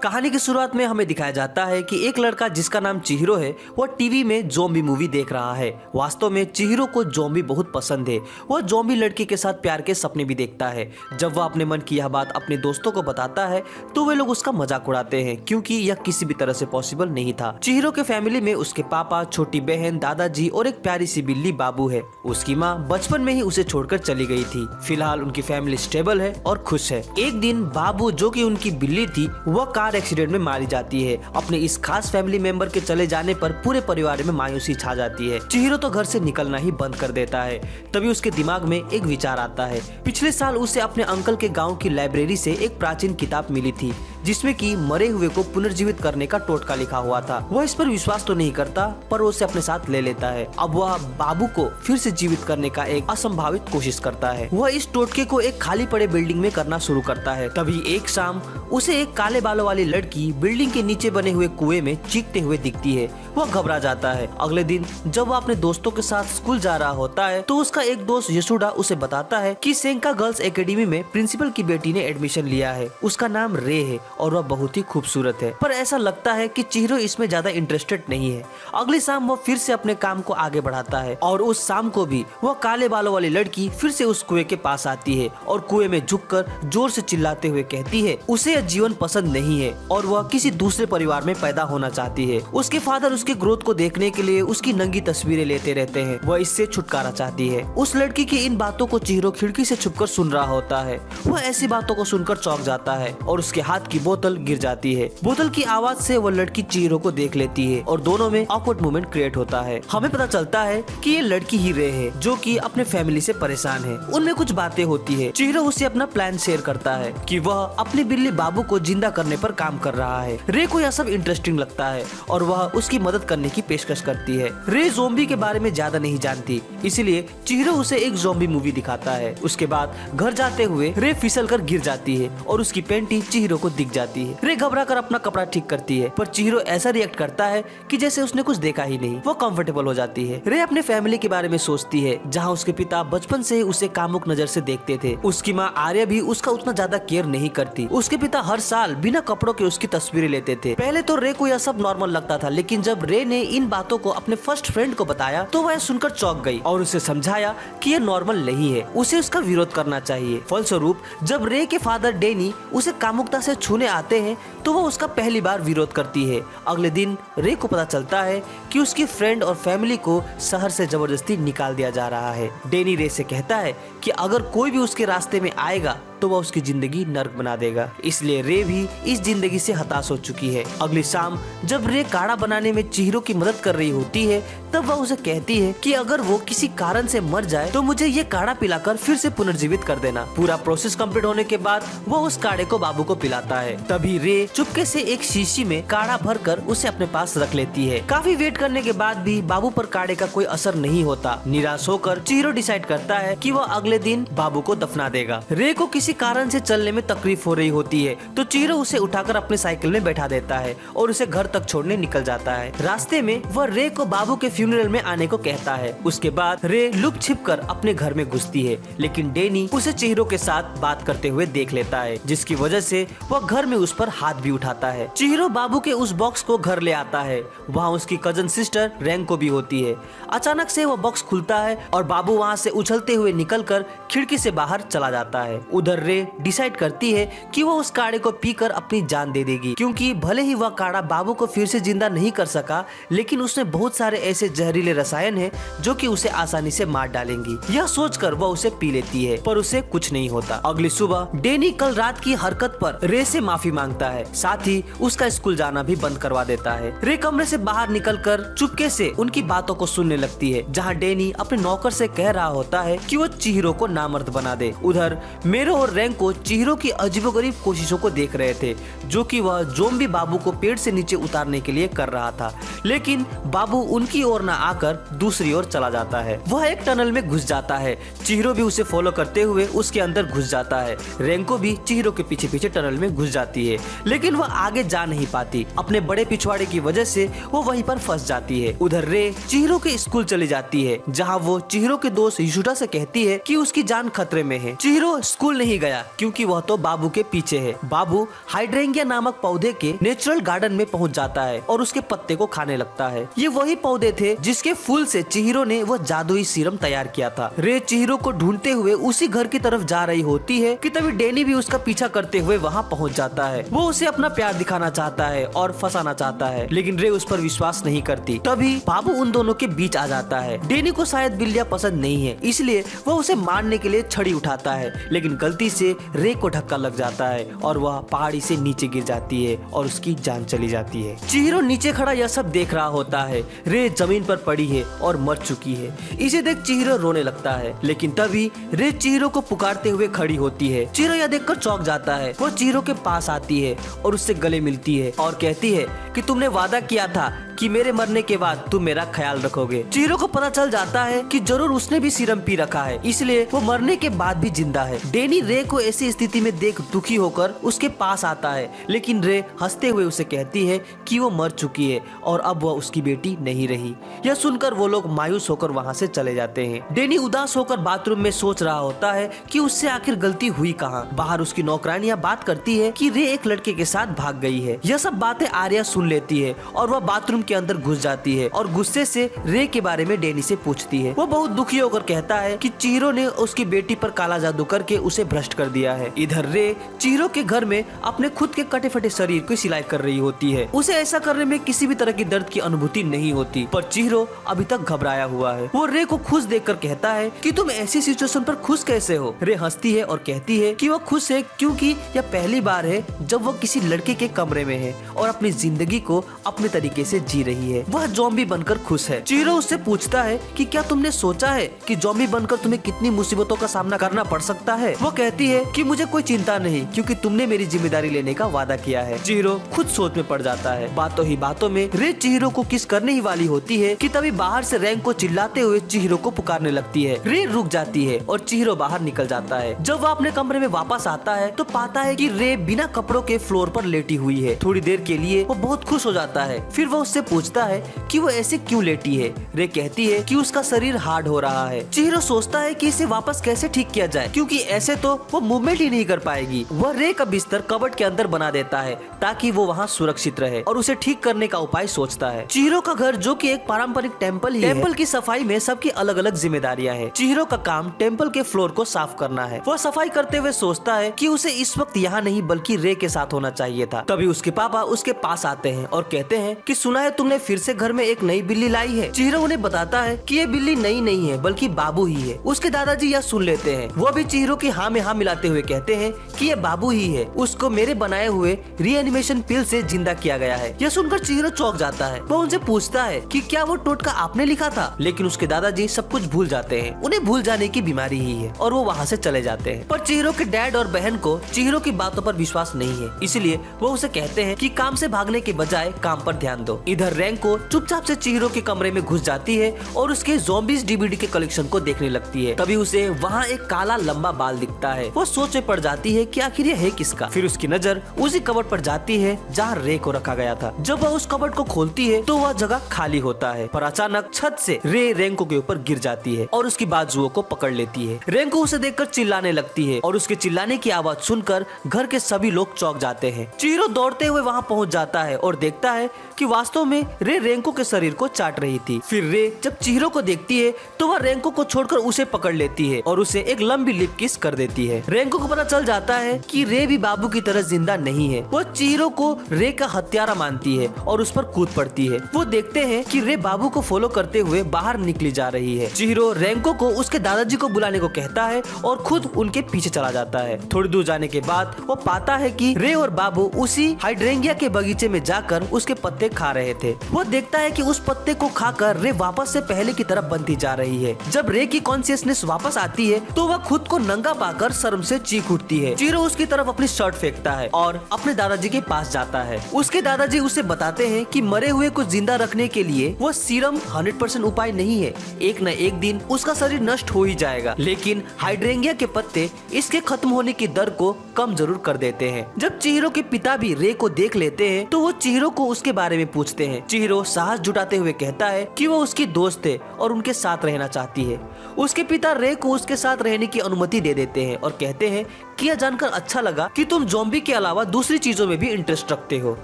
कहानी की शुरुआत में हमें दिखाया जाता है कि एक लड़का जिसका नाम चिहिरो है वह टीवी में ज़ॉम्बी मूवी देख रहा है। वास्तव में चिहिरो को ज़ॉम्बी बहुत पसंद है। वह ज़ॉम्बी लड़की के साथ प्यार के सपने भी देखता है। जब वह अपने मन की यह बात अपने दोस्तों को बताता है तो वे लोग उसका मजाक उड़ाते हैं क्योंकि यह किसी भी तरह से पॉसिबल नहीं था। चिहिरो के फैमिली में उसके पापा, छोटी बहन, दादाजी और एक प्यारी सी बिल्ली बाबू है। उसकी माँ बचपन में ही उसे छोड़कर चली गई थी। फिलहाल उनकी फैमिली स्टेबल है और खुश है। एक दिन बाबू, जो कि उनकी बिल्ली थी, वह कार एक्सीडेंट में मारी जाती है। अपने इस खास फैमिली मेंबर के चले जाने पर पूरे परिवार में मायूसी छा जाती है। चिहिरो तो घर से निकलना ही बंद कर देता है। तभी उसके दिमाग में एक विचार आता है। पिछले साल उसे अपने अंकल के गांव की लाइब्रेरी से एक प्राचीन किताब मिली थी जिसमें कि मरे हुए को पुनर्जीवित करने का टोटका लिखा हुआ था। वह इस पर विश्वास तो नहीं करता पर उसे अपने साथ ले लेता है। अब वह बाबू को फिर से जीवित करने का एक असंभावित कोशिश करता है। वह इस टोटके को एक खाली पड़े बिल्डिंग में करना शुरू करता है। तभी एक शाम उसे एक काले बालों वाली लड़की बिल्डिंग के नीचे बने हुए कुएं में चीखते हुए दिखती है। वह घबरा जाता है। अगले दिन जब वह अपने दोस्तों के साथ स्कूल जा रहा होता है तो उसका एक दोस्त यशुडा उसे बताता है कि सेंका गर्ल्स एकेडमी में प्रिंसिपल की बेटी ने एडमिशन लिया है। उसका नाम रे है और वह बहुत ही खूबसूरत है। पर ऐसा लगता है कि चिहिरो इसमें ज्यादा इंटरेस्टेड नहीं है। अगली शाम वह फिर से अपने काम को आगे बढ़ाता है और उस शाम को भी वह काले बालों वाली लड़की फिर से उस कुएं के पास आती है और कुएं में झुककर जोर से चिल्लाते हुए कहती है उसे यह जीवन पसंद नहीं है और वह किसी दूसरे परिवार में पैदा होना चाहती है। उसके फादर उसके ग्रोथ को देखने के लिए उसकी नंगी तस्वीरें लेते रहते हैं। वह इससे छुटकारा चाहती है। उस लड़की की इन बातों को चिहिरो खिड़की से छुपकर सुन रहा होता है। वह ऐसी बातों को सुनकर चौंक जाता है और उसके हाथ की बोतल गिर जाती है। बोतल की आवाज से वह लड़की चिहिरो को देख लेती है और दोनों में ऑकवर्ड मोमेंट क्रिएट होता है। हमें पता चलता है कि ये लड़की ही रे है जो कि अपने फैमिली से परेशान है। उनमें कुछ बातें होती है। चिहिरो उसे अपना प्लान शेयर करता है कि वह अपनी बिल्ली बाबू को जिंदा करने पर काम कर रहा है। रे को यह सब इंटरेस्टिंग लगता है और वह उसकी मदद करने की पेशकश करती है। रे ज़ॉम्बी के बारे में ज्यादा नहीं जानती, इसलिए चिहिरो उसे एक ज़ॉम्बी मूवी दिखाता है। उसके बाद घर जाते हुए रे फिसल कर गिर जाती है और उसकी पेंटी चिहिरो को दिख जाती है। रे घबरा कर अपना कपड़ा ठीक करती है पर चिहिरो ऐसा रिएक्ट करता है कि जैसे उसने कुछ देखा ही नहीं। वो कंफर्टेबल हो जाती है। रे अपने फैमिली के बारे में सोचती है जहाँ उसके पिता बचपन से ही उसे कामुक नजर से देखते थे। उसकी माँ आर्या भी उसका उतना ज्यादा केयर नहीं करती। उसके पिता हर साल बिना कपड़ों के उसकी तस्वीरें लेते थे। पहले तो रे को यह सब नॉर्मल लगता था, लेकिन जब रे ने इन बातों को अपने फर्स्ट फ्रेंड को बताया तो वह सुनकर चौंक गई और उसे समझाया कि यह नॉर्मल नहीं है, उसे उसका विरोध करना चाहिए। फलस्वरूप जब रे के फादर डेनी उसे कामुकता से छूने आते हैं तो वह उसका पहली बार विरोध करती है। अगले दिन रे को पता चलता है कि उसकी फ्रेंड और फैमिली को शहर से जबरदस्ती निकाल दिया जा रहा है। डेनी रे से कहता है कि अगर कोई भी उसके रास्ते में आएगा तो वह उसकी जिंदगी नर्क बना देगा। इसलिए रे भी इस जिंदगी से हताश हो चुकी है। अगली शाम जब रे काढ़ा बनाने में चिहिरो की मदद कर रही होती है तब वह उसे कहती है कि अगर वो किसी कारण से मर जाए तो मुझे ये काढ़ा पिलाकर फिर से पुनर्जीवित कर देना। पूरा प्रोसेस कंप्लीट होने के बाद वह उस काढ़े को बाबू को पिलाता है। तभी रे चुपके से एक शीशी में काढ़ा भरकर उसे अपने पास रख लेती है। काफी वेट करने के बाद भी बाबू पर काढ़े का कोई असर नहीं होता। निराश होकर चिहिरो डिसाइड करता है कि वह अगले दिन बाबू को दफना देगा। रे को किसी कारण से चलने में तकलीफ हो रही होती है तो चिहिरो उसे उठाकर अपने साइकिल में बैठा देता है और उसे घर तक छोड़ने निकल जाता है। रास्ते में वह रे को बाबू के फ्यूनरल में आने को कहता है। उसके बाद रे लुक छिप कर अपने घर में घुसती है, लेकिन डेनी उसे चिहिरो के साथ बात करते हुए देख लेता है, जिसकी वजह से वह घर में उस पर हाथ भी उठाता है। चिहिरो बाबू के उस बॉक्स को घर ले आता है। वहाँ उसकी कजन सिस्टर रेंको भी होती है। अचानक से वह बॉक्स खुलता है और बाबू वहाँ से उछलते हुए निकलकर खिड़की से बाहर चला जाता है। उधर रे डिसाइड करती है कि वो उस काढ़े को पीकर अपनी जान दे देगी, क्योंकि भले ही वह काढ़ा बाबू को फिर से जिंदा नहीं कर सका, लेकिन उसमें बहुत सारे ऐसे जहरीले रसायन हैं जो कि उसे आसानी से मार डालेंगी। यह सोचकर वह उसे पी लेती है पर उसे कुछ नहीं होता। अगली सुबह डेनी कल रात की हरकत पर रे से माफी मांगता है, साथ ही उसका स्कूल जाना भी बंद करवा देता है। रे कमरे से बाहर निकलकर चुपके से उनकी बातों को सुनने लगती है, जहाँ डेनी अपने नौकर से कह रहा होता है कि वो चिहिरो को नामर्द बना दे। उधर मेरो और रेंको चिहिरो की अजीबोगरीब कोशिशों को देख रहे थे, जो कि वह ज़ॉम्बी बाबू को पेड़ से नीचे उतारने के लिए कर रहा था, लेकिन बाबू उनकी ओर ओर न आकर दूसरी ओर चला जाता है। वह एक टनल में घुस जाता है। चिहिरो भी उसे फॉलो करते हुए उसके अंदर घुस जाता है। रेंको भी चिहिरो के पीछे पीछे टनल में घुस जाती है, लेकिन वह आगे जा नहीं पाती। अपने बड़े पिछवाड़े की वजह से वो वहीं पर फंस जाती है। उधर रे चिहिरो के स्कूल चली जाती है, जहाँ वो चिहिरो के दोस्त युशुटा से कहती है कि उसकी जान खतरे में है। चिहिरो स्कूल नहीं गया क्योंकि वह तो बाबू के पीछे है। बाबू हाइड्रेंगिया नामक पौधे के नेचुरल गार्डन में पहुंच जाता है और उसके पत्ते को खाने लगता है। ये वही पौधे थे जिसके फूल से चिहिरो ने वह जादुई सीरम तैयार किया था। रे चिहिरो को ढूंढते हुए उसी घर की तरफ जा रही होती है कि तभी डैनी भी उसका पीछा करते हुए वहाँ पहुँच जाता है। वो उसे अपना प्यार दिखाना चाहता है और फंसाना चाहता है, लेकिन रे उस पर विश्वास नहीं करती। तभी बाबू उन दोनों के बीच आ जाता है। डैनी को शायद बिल्लियाँ पसंद नहीं है, इसलिए वह उसे मारने के लिए छड़ी उठाता है, लेकिन गलती से रे को धक्का लग जाता है और वह पहाड़ी से नीचे गिर जाती है और उसकी जान चली जाती है। चिहिरो नीचे खड़ा यह सब देख रहा होता है। रे जमीन पर पड़ी है और मर चुकी है। इसे देख चिहिरो रोने लगता है, लेकिन तभी रे चिहिरो को पुकारते हुए खड़ी होती है। चिहिरो यह देखकर चौंक जाता है। वो चिहिरो के पास आती है और उससे गले मिलती है और कहती है कि तुमने वादा किया था कि मेरे मरने के बाद तुम मेरा ख्याल रखोगे। चिहिरो को पता चल जाता है कि जरूर उसने भी सीरम पी रखा है, इसलिए वो मरने के बाद भी जिंदा है। डैनी रे को ऐसी स्थिति में देख दुखी होकर उसके पास आता है, लेकिन रे हंसते हुए उसे कहती है कि वो मर चुकी है और अब वह उसकी बेटी नहीं रही। यह सुनकर वो लोग मायूस होकर वहाँ से चले जाते हैं। डैनी उदास होकर बाथरूम में सोच रहा होता है कि उससे आखिर गलती हुई कहाँ। बाहर उसकी नौकरानियां बात करती है कि रे एक लड़के के साथ भाग गई है। यह सब बातें आर्या सुन लेती है और वह बाथरूम के अंदर घुस जाती है और गुस्से से रे के बारे में डैनी से पूछती है। वो बहुत दुखी होकर कहता है कि चिहिरो ने उसकी बेटी पर काला जादू करके उसे भ्रष्ट कर दिया है। इधर रे चिहिरो के घर में अपने खुद के कटे फटे शरीर की सिलाई कर रही होती है। उसे ऐसा करने में किसी भी तरह की दर्द की अनुभूति नहीं होती, पर चिहिरो अभी तक घबराया हुआ है। वो रे को खुश देखकर कहता है कि तुम ऐसी सिचुएशन पर खुश कैसे हो। रे हंसती है और कहती है कि वो खुश है क्योंकि यह पहली बार है जब वो किसी लड़के के कमरे में है और अपनी जिंदगी को अपने तरीके से जी रही है। वह ज़ॉम्बी बनकर खुश है। चिहिरो उससे पूछता है कि क्या तुमने सोचा है कि ज़ॉम्बी बनकर तुम्हें कितनी मुसीबतों का सामना करना पड़ सकता है। वो कहती है कि मुझे कोई चिंता नहीं क्योंकि तुमने मेरी जिम्मेदारी लेने का वादा किया है। चिहिरो खुद सोच में पड़ जाता है। बातों ही बातों में रे चिहिरो को किस करने ही वाली होती है कि तभी बाहर से रेंको चिल्लाते हुए चिहिरो को पुकारने लगती है। रे रुक जाती है और चिहिरो बाहर निकल जाता है। जब वह अपने कमरे में वापस आता है तो पाता है कि रे बिना कपड़ों के फ्लोर पर लेटी हुई है। थोड़ी देर के लिए वो बहुत खुश हो जाता है। फिर वो उससे पूछता है कि वो ऐसे क्यों लेटी है। रे कहती है कि उसका शरीर हार्ड हो रहा है। चिहिरो सोचता है कि इसे वापस कैसे ठीक किया जाए क्योंकि ऐसे तो वो मूवमेंट ही नहीं कर पाएगी। वह रे का बिस्तर कबर्ड के अंदर बना देता है ताकि वो वहाँ सुरक्षित रहे और उसे ठीक करने का उपाय सोचता है। चिहिरो का घर जो कि एक पारंपरिक टेम्पल ही है। टेम्पल की सफाई में सबकी अलग अलग जिम्मेदारियां हैं। चिहिरो का काम टेम्पल के फ्लोर को साफ करना है। वह सफाई करते हुए सोचता है कि उसे इस वक्त यहाँ नहीं बल्कि रे के साथ होना चाहिए था। तभी उसके पापा उसके पास आते हैं और कहते हैं कि सुना है तुमने फिर से घर में एक नई बिल्ली लाई है। चिहिरो उन्हें बताता है कि ये बिल्ली नई नहीं है बल्कि बाबू ही है। उसके दादाजी यह सुन लेते हैं। वो भी चिहिरो की हाँ में हाँ मिलाते हुए कहते हैं कि ये बाबू ही है। उसको मेरे बनाए हुए रीएनिमेशन पिल से जिंदा किया गया है। यह सुनकर चिहिरो चौंक जाता है। वो उनसे पूछता है कि क्या वो टोटका आपने लिखा था, लेकिन उसके दादाजी सब कुछ भूल जाते हैं। उन्हें भूल जाने की बीमारी ही है और वो वहाँ से चले जाते हैं। पर चिहिरो के डैड और बहन को चिहिरो की बातों पर विश्वास नहीं है, इसलिए वो उसे कहते हैं कि काम से भागने के बजाय काम पर ध्यान दो। इधर रेंको चुपचाप से चिहिरो के कमरे में घुस जाती है और उसके ज़ॉम्बीज़ डीवीडी के कलेक्शन को देखने लगती है। तभी उसे वहाँ एक काला लंबा बाल दिखता है। वो सोच में पड़ जाती है कि आखिर ये है किसका। फिर उसकी नजर उसी कबर्ड पर जाती है जहाँ रे को रखा गया था। जब वह उस कबर्ड को खोलती है तो वह जगह खाली होता है, पर अचानक छत से रे रेंको के ऊपर गिर जाती है और उसकी बाजुओं को पकड़ लेती है। रेंको उसे देखकर चिल्लाने लगती है और उसके चिल्लाने की आवाज सुनकर घर के सभी लोग चौंक जाते हैं। चिहिरो दौड़ते हुए वहाँ पहुँच जाता है और देखता है कि वास्तव में रे रेंको के शरीर को चाट रही थी। फिर रे जब चिहिरो को देखती है तो वह रेंको को छोड़कर उसे पकड़ लेती है और उसे एक लंबी लिप किस कर देती है। रेंको को पता चल जाता है कि रे भी बाबू की तरह जिंदा नहीं है। वो चिहिरो को रे का हत्यारा मानती है और उस पर कूद पड़ती है। वो देखते हैं कि रे बाबू को फॉलो करते हुए बाहर निकली जा रही है। चिहिरो रेंको को उसके दादाजी को बुलाने को कहता है और खुद उनके पीछे चला जाता है। थोड़ी दूर जाने के बाद वो पाता है कि रे और बाबू उसी हाइड्रेंगिया के बगीचे में जाकर उसके पत्ते खा रहे थे। वो देखता है कि उस पत्ते को खाकर रे वापस से पहले की तरफ बनती जा रही है। जब रे की कॉन्शियसनेस वापस आती है तो वह खुद को नंगा पाकर शर्म से चीख उठती है। चिहिरो उसकी तरफ अपनी शर्ट फेंकता है और अपने दादाजी के पास जाता है। उसके दादाजी उसे बताते हैं कि मरे हुए को जिंदा रखने के लिए वो सीरम 100% उपाय नहीं है। एक न एक दिन उसका शरीर नष्ट हो ही जाएगा, लेकिन हाइड्रेंगिया के पत्ते इसके खत्म होने की दर को कम जरूर कर देते हैं। जब चिहिरो के पिता भी रे को देख लेते हैं तो वो चिहिरो को उसके बारे में पूछते हैं। चिहिरो साहस जुटाते हुए कहता है कि वो उसकी दोस्त है और उनके साथ रहना चाहती है। उसके पिता रे को उसके साथ रहने की अनुमति दे देते हैं और कहते हैं कि यह जानकर अच्छा लगा कि तुम ज़ॉम्बी के अलावा दूसरी चीजों में भी इंटरेस्ट रखते हो।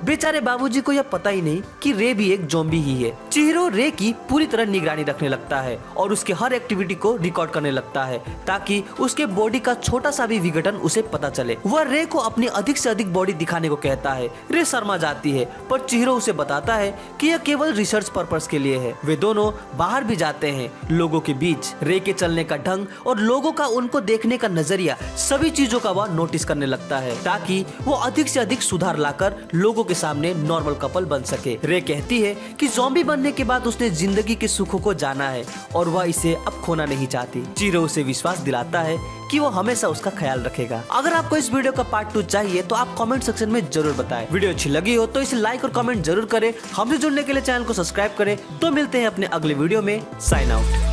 बेचारे बाबूजी को यह पता ही नहीं कि रे भी एक ज़ॉम्बी ही है। चिहिरो रे की पूरी तरह निगरानी रखने लगता है और उसके हर एक्टिविटी को रिकॉर्ड करने लगता है ताकि उसके बॉडी का छोटा सा भी विघटन उसे पता चले। वह रे को अपनी अधिक से अधिक बॉडी दिखाने को कहता है। रे शर्मा जाती है पर चिहिरो उसे बताता है कि यह केवल रिसर्च पर्पस के लिए है। वे दोनों बाहर भी जाते हैं। लोगों के बीच रे के चलने का ढंग और लोगों का उनको देखने का नजरिया, सभी चीजों का वह नोटिस करने लगता है ताकि वो अधिक से अधिक सुधार लाकर लोगों के सामने नॉर्मल कपल बन सके। रे कहती है कि ज़ॉम्बी बनने के बाद उसने जिंदगी के सुखों को जाना है और वह इसे अब खोना नहीं चाहती। चिहिरो उसे विश्वास दिलाता है कि वो हमेशा उसका ख्याल रखेगा। अगर आपको इस वीडियो का पार्ट 2 चाहिए तो आप कमेंट सेक्शन में जरूर बताएं। वीडियो अच्छी लगी हो तो इसे लाइक और कमेंट जरूर करें। हमसे जुड़ने के लिए चैनल को सब्सक्राइब करें। तो मिलते हैं अपने अगले वीडियो में। Sign out.